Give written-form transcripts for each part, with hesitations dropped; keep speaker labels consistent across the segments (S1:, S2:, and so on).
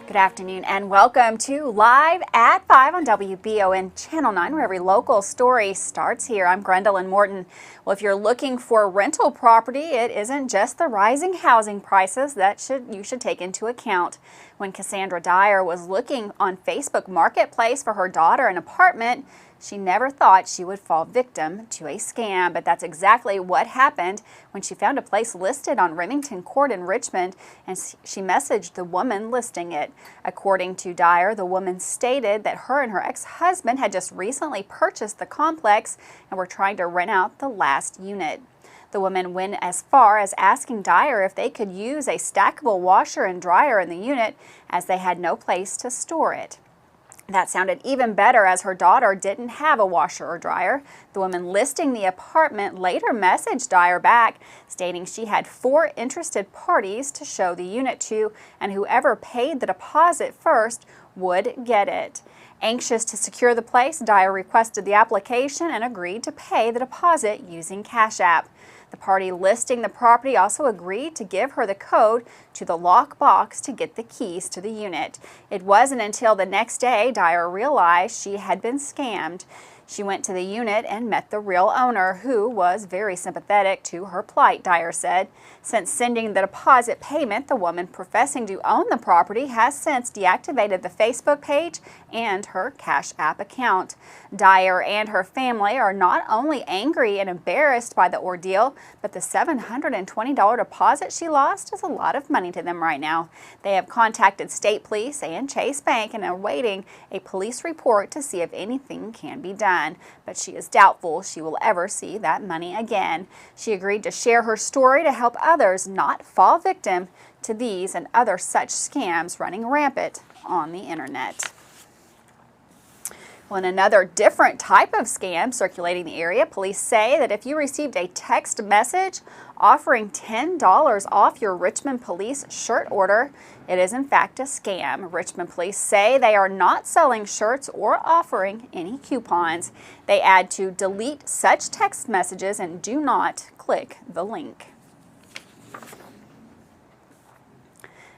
S1: Good afternoon and welcome to Live at 5 on WBON Channel 9, where every local story starts here. I'm Gwendolyn Morton. Well, if you're looking for rental property, it isn't just the rising housing prices that you should take into account. When Cassandra Dyer was looking on Facebook Marketplace for her daughter an apartment, she never thought she would fall victim to a scam, but that's exactly what happened when she found a place listed on Remington Court in Richmond, and she messaged the woman listing it. According to Dyer, the woman stated that her and her ex-husband had just recently purchased the complex and were trying to rent out the last unit. The woman went as far as asking Dyer if they could use a stackable washer and dryer in the unit, as they had no place to store it. That sounded even better, as her daughter didn't have a washer or dryer. The woman listing the apartment later messaged Dyer back, stating she had 4 interested parties to show the unit to, and whoever paid the deposit first would get it. Anxious to secure the place, Dyer requested the application and agreed to pay the deposit using Cash App. The party listing the property also agreed to give her the code to the lock box to get the keys to the unit. It wasn't until the next day Dyer realized she had been scammed. She went to the unit and met the real owner, who was very sympathetic to her plight, Dyer said. Since sending the deposit payment, the woman professing to own the property has since deactivated the Facebook page and her Cash App account. Dyer and her family are not only angry and embarrassed by the ordeal, but the $720 deposit she lost is a lot of money to them right now. They have contacted state police and Chase Bank and are awaiting a police report to see if anything can be done. But she is doubtful she will ever see that money again. She agreed to share her story to help others not fall victim to these and other such scams running rampant on the internet. Well, in another different type of scam circulating the area, police say that if you received a text message offering $10 off your Richmond police shirt order, it is in fact a scam. Richmond police say they are not selling shirts or offering any coupons. They add to delete such text messages and do not click the link.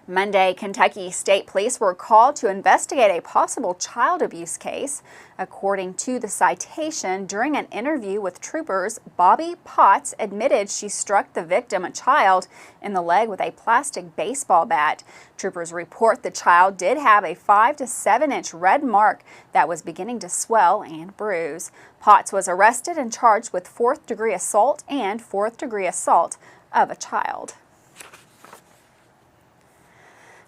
S1: Monday, Kentucky State Police were called to investigate a possible child abuse case. According to the citation, during an interview with troopers, Bobby Potts admitted she struck the victim, a child, in the leg with a plastic baseball bat. Troopers report the child did have a 5 to 7 inch red mark that was beginning to swell and bruise. Potts was arrested and charged with 4th-degree assault and 4th-degree assault of a child.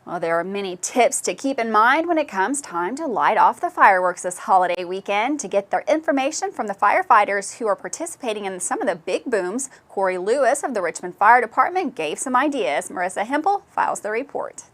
S1: Well, there are many tips to keep in mind when it comes time to light off the fireworks this holiday weekend. To get their information from the firefighters who are participating in some of the big booms, Corey Lewis of the Richmond Fire Department gave some ideas. Marissa Hempel files the report.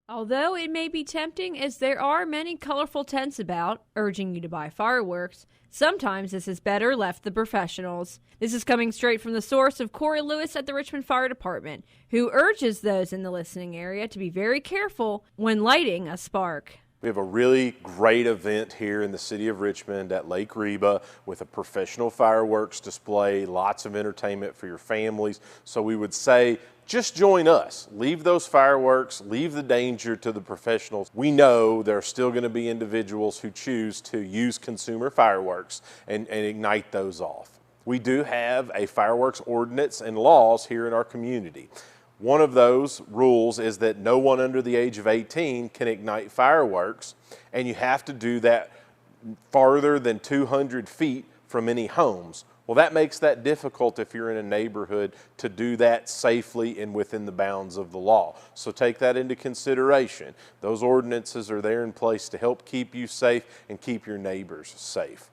S2: Although it may be tempting, as there are many colorful tents about, urging you to buy fireworks, sometimes this is better left the professionals. This is coming straight from the source of Corey Lewis at the Richmond Fire Department, who urges those in the listening area to be very careful when lighting a spark.
S3: We have a really great event here in the city of Richmond at Lake Reba with a professional fireworks display, lots of entertainment for your families. So we would say, just join us. Leave those fireworks, leave the danger to the professionals. We know there are still going to be individuals who choose to use consumer fireworks and ignite those off. We do have a fireworks ordinance and laws here in our community. One of those rules is that no one under the age of 18 can ignite fireworks, and you have to do that farther than 200 feet from any homes. Well, that makes that difficult if you're in a neighborhood to do that safely and within the bounds of the law. So take that into consideration. Those ordinances are there in place to help keep you safe and keep your neighbors safe.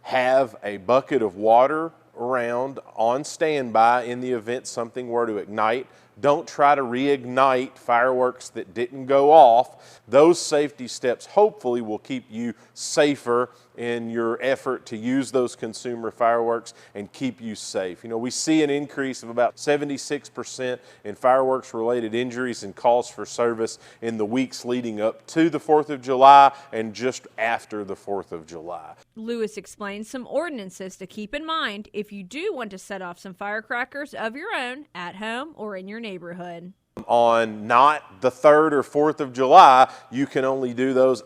S3: Have a bucket of water around on standby in the event something were to ignite. Don't try to reignite fireworks that didn't go off. Those safety steps hopefully will keep you safer in your effort to use those consumer fireworks and keep you safe. You know, we see an increase of about 76% in fireworks related injuries and calls for service in the weeks leading up to the 4th of July and just after the 4th of July.
S2: Lewis explains some ordinances to keep in mind if you do want to set off some firecrackers of your own at home or in your neighborhood.
S3: On not the 3rd or 4th of July, you can only do those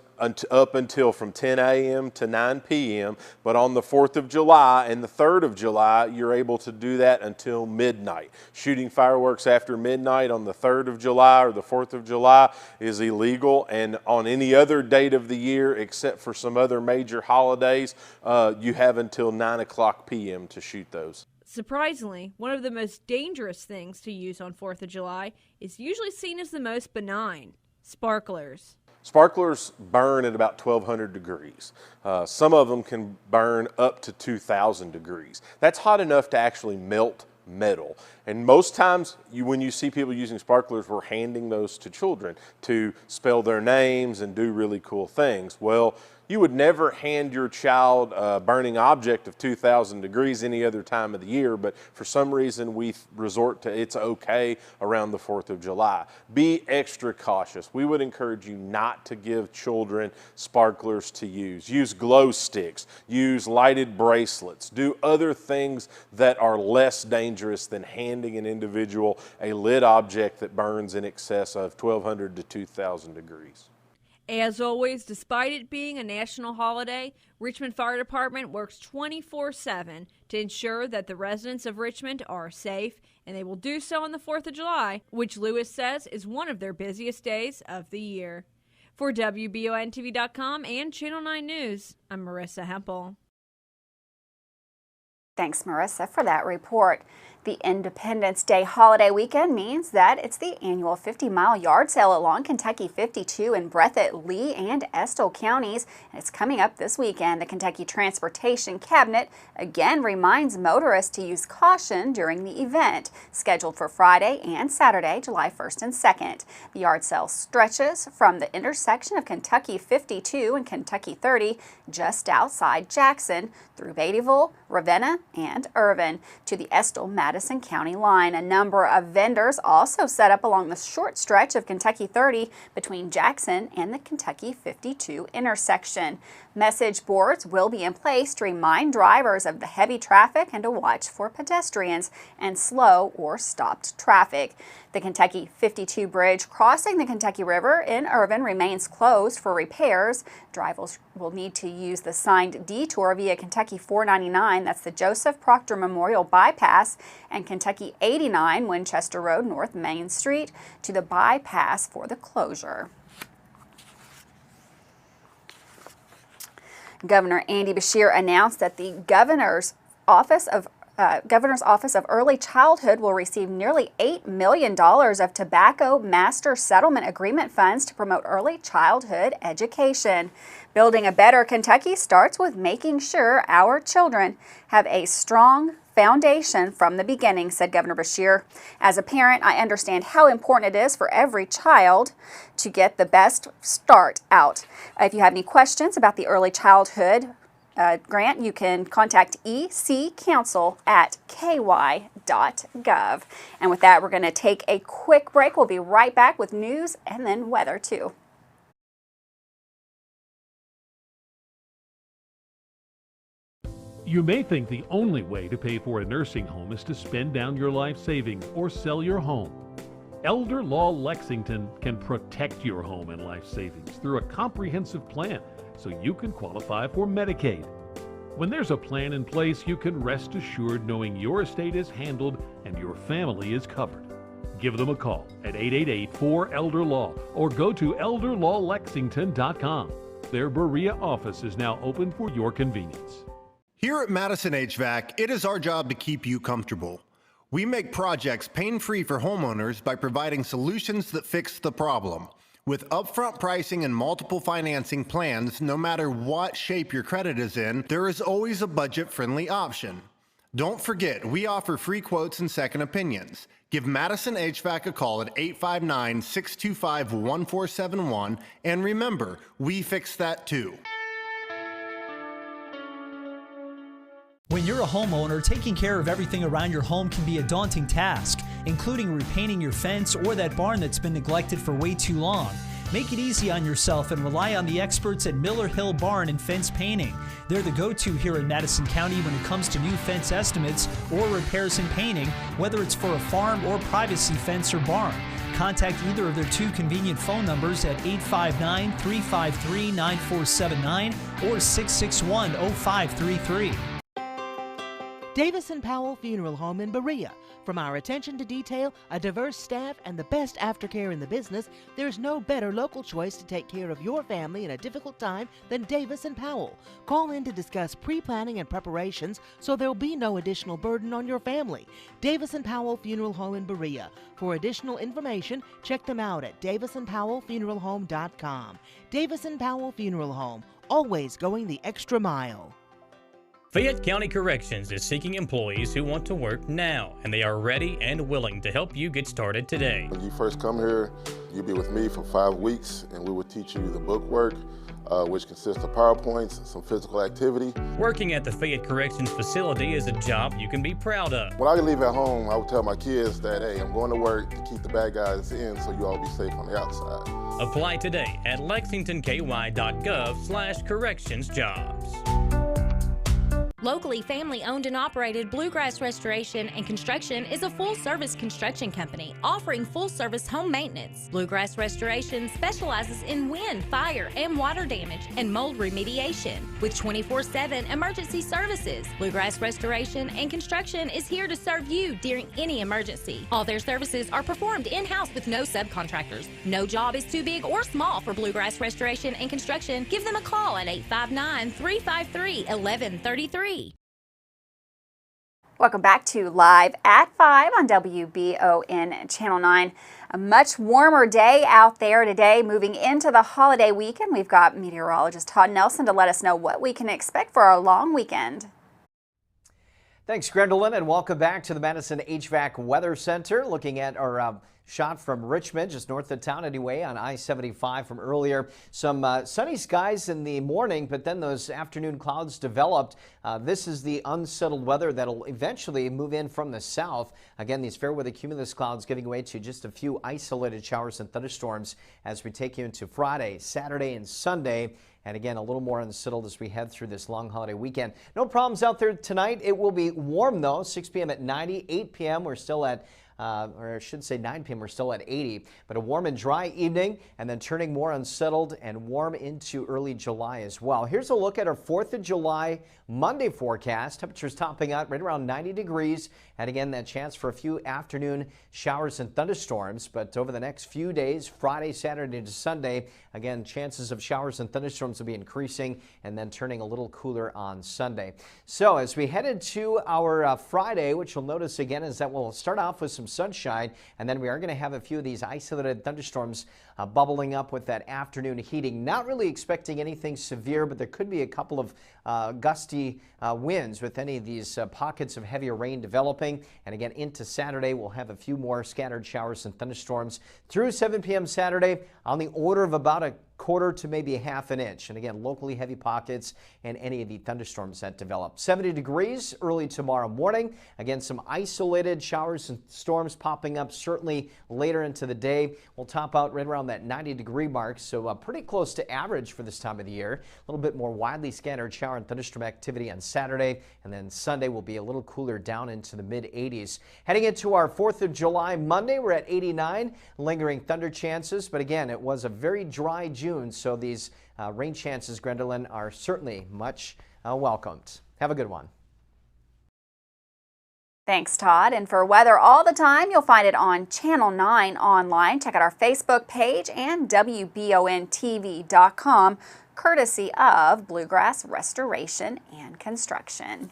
S3: up until from 10 a.m. to 9 p.m. But on the 4th of July and the 3rd of July, you're able to do that until midnight. Shooting fireworks after midnight on the 3rd of July or the 4th of July is illegal, and on any other date of the year except for some other major holidays, you have until 9 o'clock p.m. to shoot those.
S2: Surprisingly, one of the most dangerous things to use on 4th of July is usually seen as the most benign: sparklers.
S3: Sparklers burn at about 1,200 degrees. Some of them can burn up to 2,000 degrees. That's hot enough to actually melt metal. And most times when you see people using sparklers, we're handing those to children to spell their names and do really cool things. Well, you would never hand your child a burning object of 2,000 degrees any other time of the year, but for some reason we resort to it's okay around the 4th of July. Be extra cautious. We would encourage you not to give children sparklers to use. Use glow sticks, use lighted bracelets, do other things that are less dangerous than handing an individual a lit object that burns in excess of 1,200 to 2,000 degrees.
S2: As always, despite it being a national holiday, Richmond Fire Department works 24/7 to ensure that the residents of Richmond are safe, and they will do so on the 4th of July, which Lewis says is one of their busiest days of the year. For WBONTV.com and Channel 9 News, I'm Marissa Hempel.
S1: Thanks, Marissa, for that report. The Independence Day holiday weekend means that it's the annual 50-mile yard sale along Kentucky 52 in Breathitt, Lee, and Estill counties. And it's coming up this weekend. The Kentucky Transportation Cabinet again reminds motorists to use caution during the event, scheduled for Friday and Saturday, July 1st and 2nd. The yard sale stretches from the intersection of Kentucky 52 and Kentucky 30, just outside Jackson, through Beattyville, Ravenna, and Irvin to the Estill-Madison County line. A number of vendors also set up along the short stretch of Kentucky 30 between Jackson and the Kentucky 52 intersection. Message boards will be in place to remind drivers of the heavy traffic and to watch for pedestrians and slow or stopped traffic. The Kentucky 52 bridge crossing the Kentucky River in Irvin remains closed for repairs. Drivers will need to use the signed detour via Kentucky 499, that's the Joseph Proctor Memorial Bypass, and Kentucky 89, Winchester Road, North Main Street, to the bypass for the closure. Governor Andy Beshear announced that the Governor's Office of Early Childhood will receive nearly $8 million of Tobacco Master Settlement Agreement funds to promote early childhood education. Building a better Kentucky starts with making sure our children have a strong foundation from the beginning, said Governor Beshear. As a parent, I understand how important it is for every child to get the best start out. If you have any questions about the early childhood grant, you can contact eccouncil@ky.gov. And with that, we're going to take a quick break. We'll be right back with news and then weather too.
S4: You may think the only way to pay for a nursing home is to spend down your life savings or sell your home. Elder Law Lexington can protect your home and life savings through a comprehensive plan so you can qualify for Medicaid. When there's a plan in place, you can rest assured knowing your estate is handled and your family is covered. Give them a call at 888-4-ELDER-LAW or go to elderlawlexington.com. Their Berea office is now open for your convenience.
S5: Here at Madison HVAC, it is our job to keep you comfortable. We make projects pain-free for homeowners by providing solutions that fix the problem. With upfront pricing and multiple financing plans, no matter what shape your credit is in, there is always a budget-friendly option. Don't forget, we offer free quotes and second opinions. Give Madison HVAC a call at 859-625-1471, and remember, we fix that too.
S6: When you're a homeowner, taking care of everything around your home can be a daunting task, including repainting your fence or that barn that's been neglected for way too long. Make it easy on yourself and rely on the experts at Miller Hill Barn and Fence Painting. They're the go-to here in Madison County when it comes to new fence estimates or repairs and painting, whether it's for a farm or privacy fence or barn. contact either of their 2 convenient phone numbers at 859-353-9479 or 661-0533.
S7: Davis & Powell Funeral Home in Berea. From our attention to detail, a diverse staff, and the best aftercare in the business, there's no better local choice to take care of your family in a difficult time than Davis & Powell. Call in to discuss pre-planning and preparations so there'll be no additional burden on your family. Davis & Powell Funeral Home in Berea. For additional information, check them out at davisandpowellfuneralhome.com. Davis & Powell Funeral Home, always going the extra mile.
S8: Fayette County Corrections is seeking employees who want to work now, and they are ready and willing to help you get started today.
S9: When you first come here, you'll be with me for 5 weeks, and we will teach you the book work, which consists of PowerPoints, some physical activity.
S8: Working at the Fayette Corrections facility is a job you can be proud of.
S9: When I leave at home, I would tell my kids that, hey, I'm going to work to keep the bad guys in so you all be safe on the outside.
S8: Apply today at lexingtonky.gov/correctionsjobs.
S10: Locally family-owned and operated Bluegrass Restoration and Construction is a full-service construction company offering full-service home maintenance. Bluegrass Restoration specializes in wind, fire, and water damage and mold remediation with 24/7 emergency services. Bluegrass Restoration and Construction is here to serve you during any emergency. All their services are performed in-house with no subcontractors. No job is too big or small for Bluegrass Restoration and Construction. Give them a call at 859-353-1133.
S1: Welcome back to Live at 5 on WBON Channel 9. A much warmer day out there today. Moving into the holiday weekend, we've got meteorologist Todd Nelson to let us know what we can expect for our long weekend.
S11: Thanks, Gwendolyn, and welcome back to the Madison HVAC Weather Center. Looking at our shot from Richmond, just north of town anyway, on I-75 from earlier. Some sunny skies in the morning, but then those afternoon clouds developed. This is the unsettled weather that'll eventually move in from the south. Again, these fair weather cumulus clouds giving way to just a few isolated showers and thunderstorms as we take you into Friday, Saturday, and Sunday. And again, a little more unsettled as we head through this long holiday weekend. No problems out there tonight. It will be warm, though. 6 p.m. at 90, 8 p.m. we're still at or I should say 9 p.m. we're still at 80, but a warm and dry evening, and then turning more unsettled and warm into early July as well. Here's a look at our 4th of July Monday forecast. Temperatures topping out right around 90 degrees, and again, that chance for a few afternoon showers and thunderstorms. But over the next few days, Friday, Saturday to Sunday, again, chances of showers and thunderstorms will be increasing and then turning a little cooler on Sunday. So as we head into our Friday, which you'll notice again is that we'll start off with some sunshine, and then we are going to have a few of these isolated thunderstorms bubbling up with that afternoon heating. Not really expecting anything severe, but there could be a couple of gusty winds with any of these pockets of heavier rain developing. And again, into Saturday, we'll have a few more scattered showers and thunderstorms through 7 p.m. Saturday on the order of about a quarter to maybe a half an inch. And again, locally heavy pockets and any of the thunderstorms that develop. 70 degrees early tomorrow morning. Again, some isolated showers and storms popping up certainly later into the day. We'll top out right around that 90-degree mark, so pretty close to average for this time of the year. A little bit more widely scattered shower and thunderstorm activity on Saturday, and then Sunday will be a little cooler down into the mid-80s. Heading into our 4th of July Monday, we're at 89, lingering thunder chances, but again, it was a very dry June, so these rain chances, Gwendolyn, are certainly much welcomed. Have a good one.
S1: Thanks, Todd. And for weather all the time, you'll find it on Channel 9 online. Check out our Facebook page and WBONTV.com, courtesy of Bluegrass Restoration and Construction.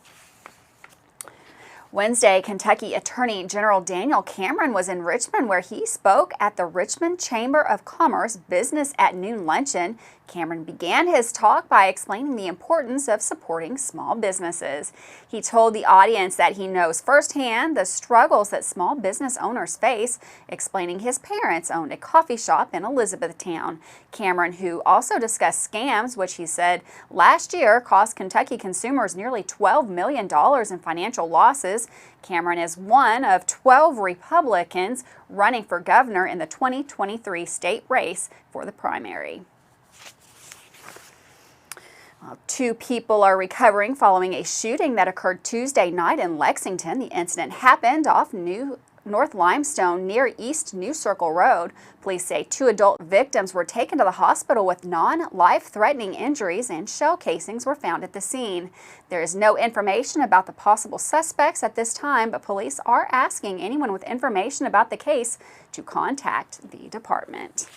S1: Wednesday, Kentucky Attorney General Daniel Cameron was in Richmond, where he spoke at the Richmond Chamber of Commerce Business at Noon Luncheon. Cameron began his talk by explaining the importance of supporting small businesses. He told the audience that he knows firsthand the struggles that small business owners face, explaining his parents owned a coffee shop in Elizabethtown. Cameron, who also discussed scams, which he said last year cost Kentucky consumers nearly $12 million in financial losses. Cameron is one of 12 Republicans running for governor in the 2023 state race for the primary. 2 people are recovering following a shooting that occurred Tuesday night in Lexington. The incident happened off New North Limestone near East New Circle Road. Police say 2 adult victims were taken to the hospital with non-life-threatening injuries and shell casings were found at the scene. There is no information about the possible suspects at this time, but police are asking anyone with information about the case to contact the department.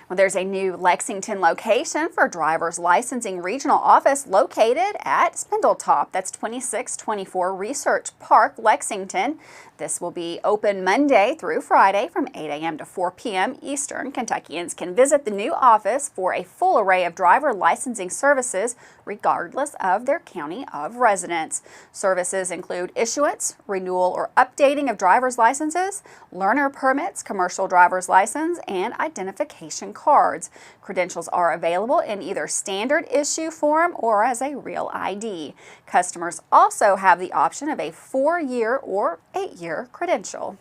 S1: Well, there's a new Lexington location for driver's licensing regional office located at Spindletop. That's 2624 Research Park, Lexington. This will be open Monday through Friday from 8 a.m. to 4 p.m. Eastern. Kentuckians can visit the new office for a full array of driver licensing services regardless of their county of residence. Services include issuance, renewal, or updating of driver's licenses, learner permits, commercial driver's license, and identification cards. Credentials are available in either standard issue form or as a real ID. Customers also have the option of a 4-year or 8-year credential.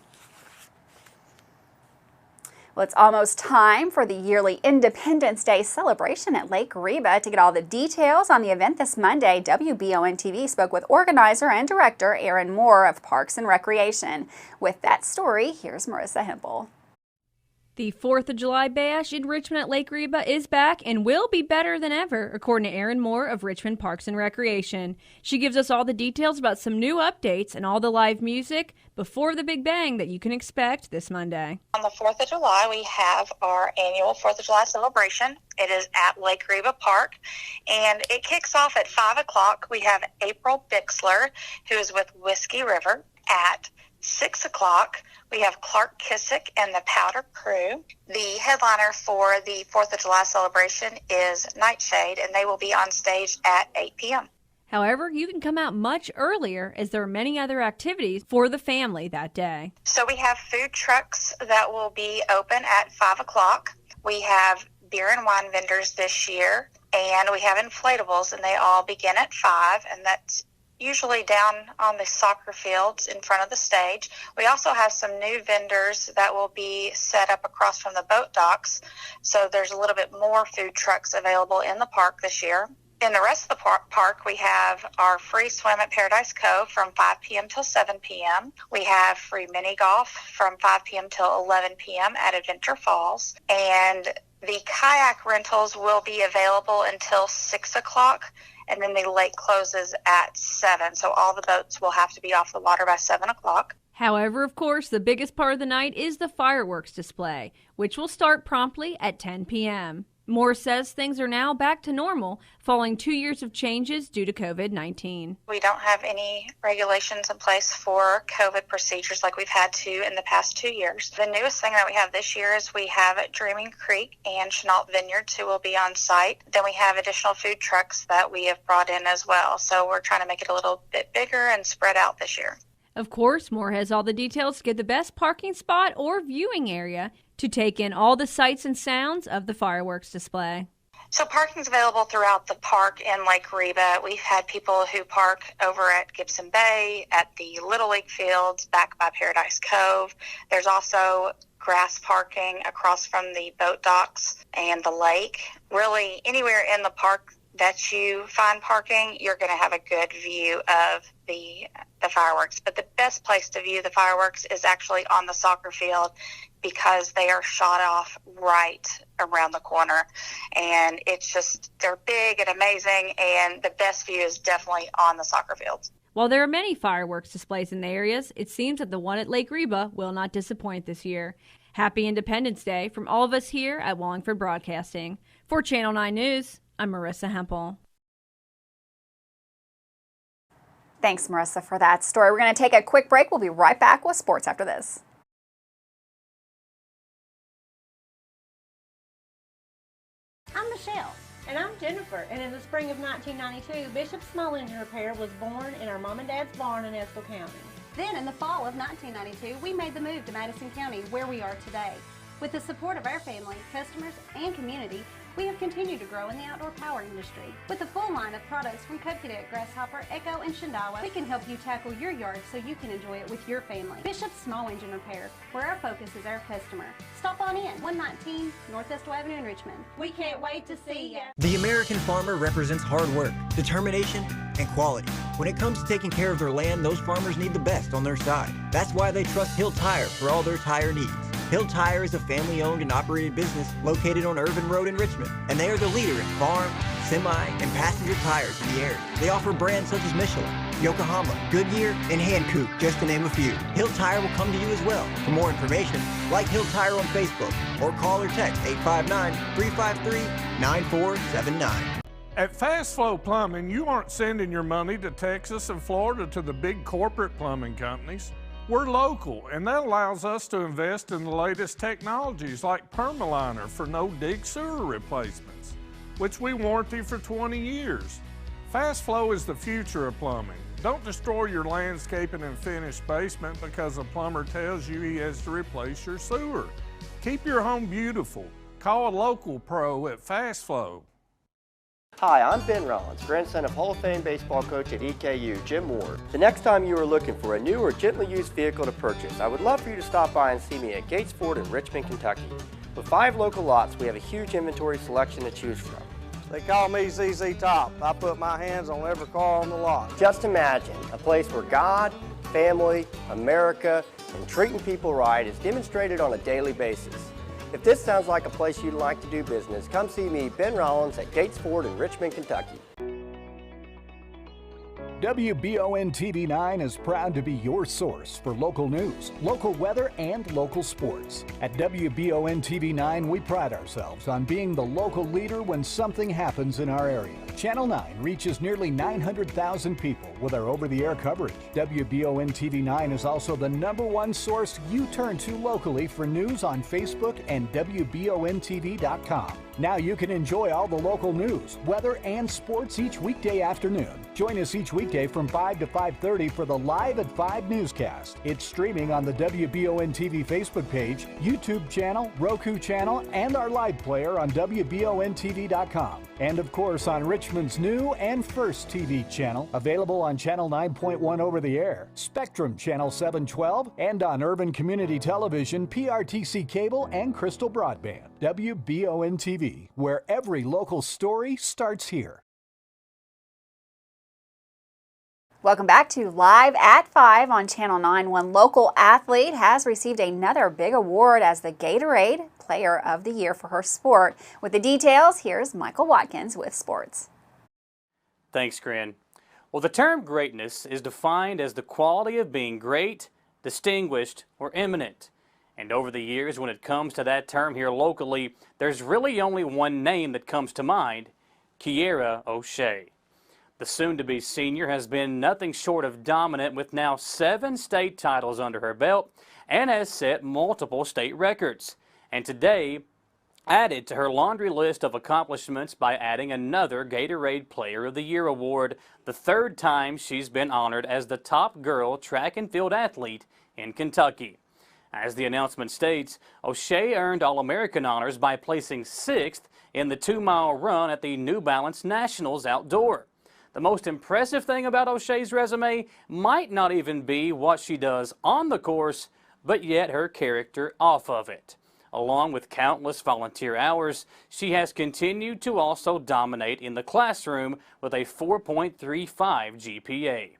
S1: Well, it's almost time for the yearly Independence Day celebration at Lake Reba. To get all the details on the event this Monday, WBON-TV spoke with organizer and director Aaron Moore of Parks and Recreation. With that story, here's Marissa Hempel.
S2: The 4th of July Bash in Richmond at Lake Reba is back and will be better than ever, according to Erin Moore of Richmond Parks and Recreation. She gives us all the details about some new updates and all the live music before the Big Bang that you can expect this Monday.
S12: On the 4th of July, we have our annual 4th of July celebration. It is at Lake Reba Park, and it kicks off at 5 o'clock. We have April Bixler, who is with Whiskey River. At 6 o'clock, we have Clark Kissick and the Powder Crew. The headliner for the 4th of July celebration is Nightshade, and they will be on stage at 8 p.m.
S2: However, you can come out much earlier as there are many other activities for the family that day.
S12: So we have food trucks that will be open at 5 o'clock. We have beer and wine vendors this year, and we have inflatables, and they all begin at 5, and that's usually down on the soccer fields in front of the stage. We also have some new vendors that will be set up across from the boat docks, so there's a little bit more food trucks available in the park this year. In the rest of the park, we have our free swim at Paradise Cove from 5 p.m. till 7 p.m. We have free mini golf from 5 p.m. till 11 p.m. at Adventure Falls, and the kayak rentals will be available until 6 o'clock, and then the lake closes at 7, so all the boats will have to be off the water by 7 o'clock.
S2: However, of course, the biggest part of the night is the fireworks display, which will start promptly at 10 p.m. Moore says things are now back to normal, following 2 years of changes due to COVID-19.
S12: We don't have any regulations in place for COVID procedures like we've had to in the past 2 years. The newest thing that we have this year is we have Dreaming Creek and Chenault Vineyards who will be on site. Then we have additional food trucks that we have brought in as well. So we're trying to make it a little bit bigger and spread out this year.
S2: Of course, Moore has all the details to get the best parking spot or viewing area to take in all the sights and sounds of the fireworks display.
S12: So parking's available throughout the park in Lake Reba. We've had people who park over at Gibson Bay, at the Little League fields, back by Paradise Cove. There's also grass parking across from the boat docks and the lake. Really, anywhere in the park that you find parking, you're going to have a good view of the fireworks. But the best place to view the fireworks is actually on the soccer field, because they are shot off right around the corner. And it's just, they're big and amazing, and the best view is definitely on the soccer fields.
S2: While there are many fireworks displays in the areas, it seems that the one at Lake Reba will not disappoint this year. Happy Independence Day from all of us here at Wallingford Broadcasting. For Channel 9 News, I'm Marissa Hempel.
S1: Thanks, Marissa, for that story. We're going to take a quick break. We'll be right back with sports after this.
S13: I'm Michelle. And I'm Jennifer. And in the spring of 1992, Bishop Small Engine Repair was born in our mom and dad's barn in Estill County.
S14: Then in the fall of 1992, we made the move to Madison County, where we are today. With the support of our family, customers, and community, we have continued to grow in the outdoor power industry. With a full line of products from Cub Cadet, Grasshopper, Echo, and Shindawa, we can help you tackle your yard so you can enjoy it with your family. Bishop Small Engine Repair, where our focus is our customer. Stop on in, 119 Northwest Avenue in Richmond.
S13: We can't wait to see you.
S15: The American farmer represents hard work, determination, and quality. When it comes to taking care of their land, those farmers need the best on their side. That's why they trust Hill Tire for all their tire needs. Hill Tire is a family-owned and operated business located on Irvin Road in Richmond, and they are the leader in farm, semi, and passenger tires in the area. They offer brands such as Michelin, Yokohama, Goodyear, and Hankook, just to name a few. Hill Tire will come to you as well. For more information, like Hill Tire on Facebook or call or text 859-353-9479.
S16: At Fast Flow Plumbing, you aren't sending your money to Texas and Florida to the big corporate plumbing companies. We're local, and that allows us to invest in the latest technologies like Permaliner for no-dig sewer replacements, which we warranty for 20 years. Fast Flow is the future of plumbing. Don't destroy your landscaping and finished basement because a plumber tells you he has to replace your sewer. Keep your home beautiful. Call a local pro at Fast Flow.
S17: Hi, I'm Ben Rollins, grandson of Hall of Fame baseball coach at EKU, Jim Ward. The next time you are looking for a new or gently used vehicle to purchase, I would love for you to stop by and see me at Gates Ford in Richmond, Kentucky. With 5 local lots, we have a huge inventory selection to choose from.
S18: They call me ZZ Top. I put my hands on every car on the lot.
S17: Just imagine a place where God, family, America, and treating people right is demonstrated on a daily basis. If this sounds like a place you'd like to do business, come see me, Ben Rollins, at Gates Ford in Richmond, Kentucky.
S19: WBON TV9 is proud to be your source for local news, local weather, and local sports. At WBON TV9, we pride ourselves on being the local leader when something happens in our area. Channel 9 reaches nearly 900,000 people with our over-the-air coverage. WBON TV9 is also the #1 source you turn to locally for news on Facebook and WBONTV.com. Now you can enjoy all the local news, weather, and sports each weekday afternoon. Join us each weekday from 5 to 5:30 for the Live at 5 newscast. It's streaming on the WBON TV Facebook page, YouTube channel, Roku channel, and our live player on WBONTV.com. And of course on Richmond's new and first TV channel, available on Channel 9.1 over the air, Spectrum Channel 712, and on Urban Community Television, PRTC Cable, and Crystal Broadband. WBON TV, where every local story starts here.
S1: Welcome back to Live at 5 on Channel 9. One local athlete has received another big award as the Gatorade Player of the Year for her sport. With the details, here's Michael Watkins with sports.
S20: Thanks, Corinne. Well, the term greatness is defined as the quality of being great, distinguished, or eminent. And over the years, when it comes to that term here locally, there's really only one name that comes to mind, Kiera O'Shea. The soon-to-be senior has been nothing short of dominant with now 7 state titles under her belt and has set multiple state records. And today, added to her laundry list of accomplishments by adding another Gatorade Player of the Year award, the 3rd time she's been honored as the top girl track and field athlete in Kentucky. As the announcement states, O'Shea earned All-American honors by placing 6th in the 2-mile run at the New Balance Nationals Outdoor. The most impressive thing about O'Shea's resume might not even be what she does on the course, but yet her character off of it. Along with countless volunteer hours, she has continued to also dominate in the classroom with a 4.35 GPA.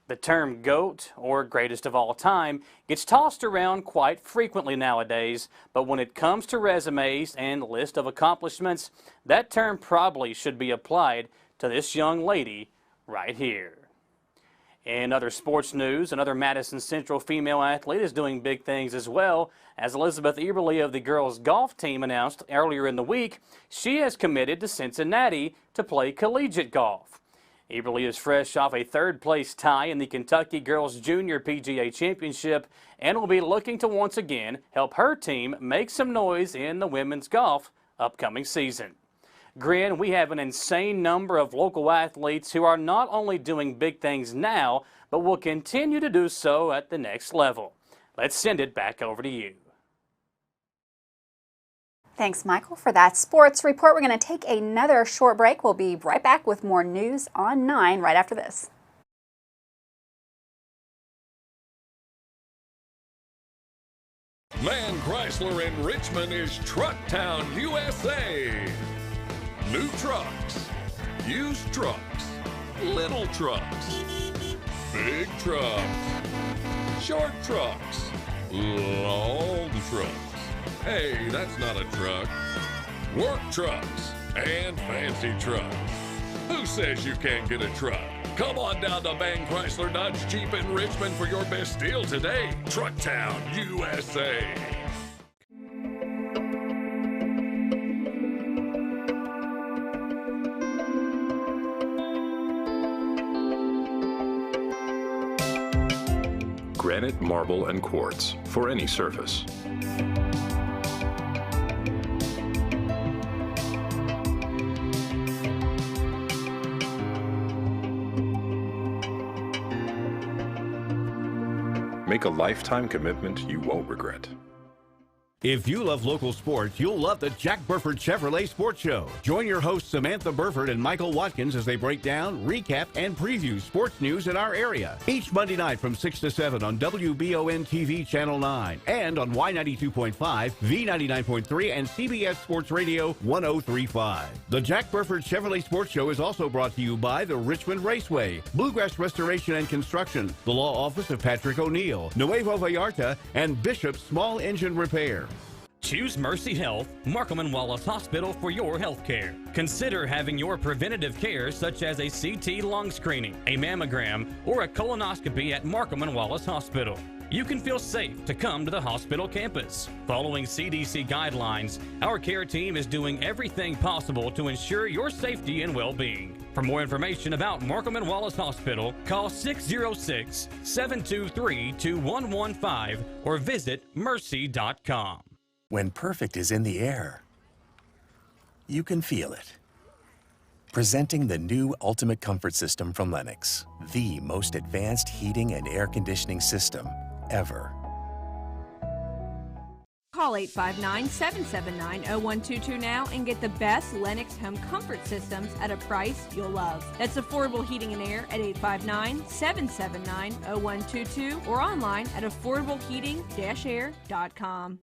S20: The term GOAT, or greatest of all time, gets tossed around quite frequently nowadays, but when it comes to resumes and list of accomplishments, that term probably should be applied to this young lady right here. In other sports news, another Madison Central female athlete is doing big things as well, as Elizabeth Eberly of the girls golf team announced earlier in the week she has committed to Cincinnati to play collegiate golf. Eberly is fresh off a 3rd-place tie in the Kentucky Girls Junior PGA Championship and will be looking to once again help her team make some noise in the women's golf upcoming season. Grin, we have an insane number of local athletes who are not only doing big things now, but will continue to do so at the next level. Let's send it back over to you.
S1: Thanks, Michael, for that sports report. We're going to take another short break. We'll be right back with more news on 9 right after this.
S21: Man Chrysler in Richmond is Truck Town, USA. New trucks, used trucks, little trucks, big trucks, short trucks, long trucks. Hey, that's not a truck. Work trucks and fancy trucks. Who says you can't get a truck? Come on down to Van Chrysler Dodge Jeep in Richmond for your best deal today. Truck Town, USA.
S3: Granite, marble, and quartz for any surface. Make a lifetime commitment you won't regret.
S22: If you love local sports, you'll love the Jack Burford Chevrolet Sports Show. Join your hosts Samantha Burford and Michael Watkins as they break down, recap, and preview sports news in our area. Each Monday night from 6 to 7 on WBON TV Channel 9 and on Y92.5, V99.3, and CBS Sports Radio 103.5. The Jack Burford Chevrolet Sports Show is also brought to you by the Richmond Raceway, Bluegrass Restoration and Construction, the Law Office of Patrick O'Neill, Nuevo Vallarta, and Bishop's Small Engine Repair.
S8: Choose Mercy Health, Markham and Wallace Hospital for your health care. Consider having your preventative care such as a CT lung screening, a mammogram, or a colonoscopy at Markham and Wallace Hospital. You can feel safe to come to the hospital campus. Following CDC guidelines, our care team is doing everything possible to ensure your safety and well-being. For more information about Markham and Wallace Hospital, call 606-723-2115 or visit mercy.com.
S23: When perfect is in the air, you can feel it. Presenting the new Ultimate Comfort System from Lennox, the most advanced heating and air conditioning system ever.
S2: Call 859-779-0122 now and get the best Lennox home comfort systems at a price you'll love. That's affordable heating and air at 859-779-0122 or online at affordableheating-air.com.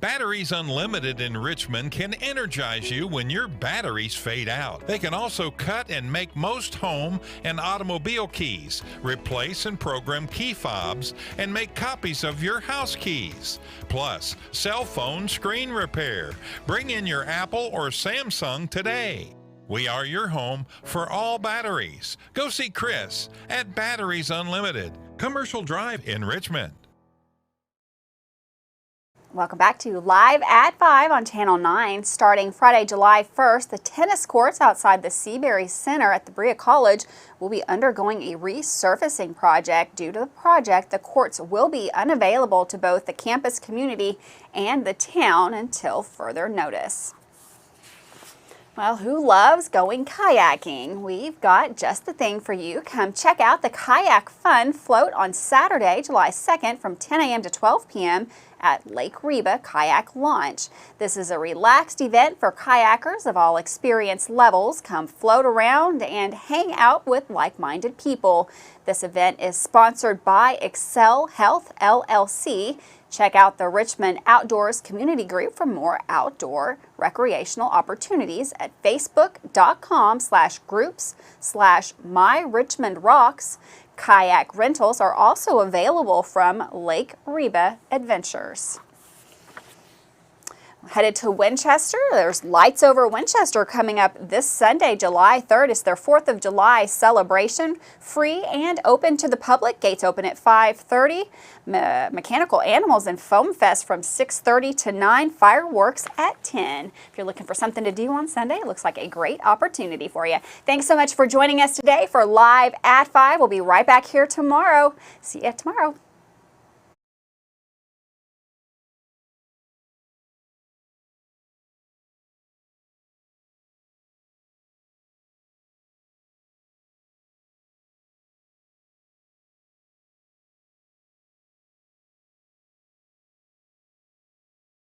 S24: Batteries Unlimited in Richmond can energize you when your batteries fade out. They can also cut and make most home and automobile keys, replace and program key fobs, and make copies of your house keys. Plus, cell phone screen repair. Bring in your Apple or Samsung today. We are your home for all batteries. Go see Chris at Batteries Unlimited, Commercial Drive in Richmond.
S1: Welcome back to Live at 5 on Channel 9. Starting Friday, July 1st, the tennis courts outside the Seabury Center at the Berea College will be undergoing a resurfacing project. Due to the project, the courts will be unavailable to both the campus community and the town until further notice. Well, who loves going kayaking? We've got just the thing for you. Come check out the Kayak Fun Float on Saturday, July 2nd from 10 a.m. to 12 p.m. at Lake Reba Kayak Launch. This is a relaxed event for kayakers of all experience levels. Come float around and hang out with like-minded people. This event is sponsored by Excel Health LLC. Check out the Richmond Outdoors Community Group for more outdoor recreational opportunities at facebook.com/groups/MyRichmondRocks. Kayak rentals are also available from Lake Reba Adventures. Headed to Winchester, there's Lights Over Winchester coming up this Sunday, July 3rd. It's their 4th of July celebration, free and open to the public. Gates open at 5:30. Mechanical Animals and Foam Fest from 6:30 to 9. Fireworks at 10. If you're looking for something to do on Sunday, it looks like a great opportunity for you. Thanks so much for joining us today for Live at 5. We'll be right back here tomorrow. See you tomorrow.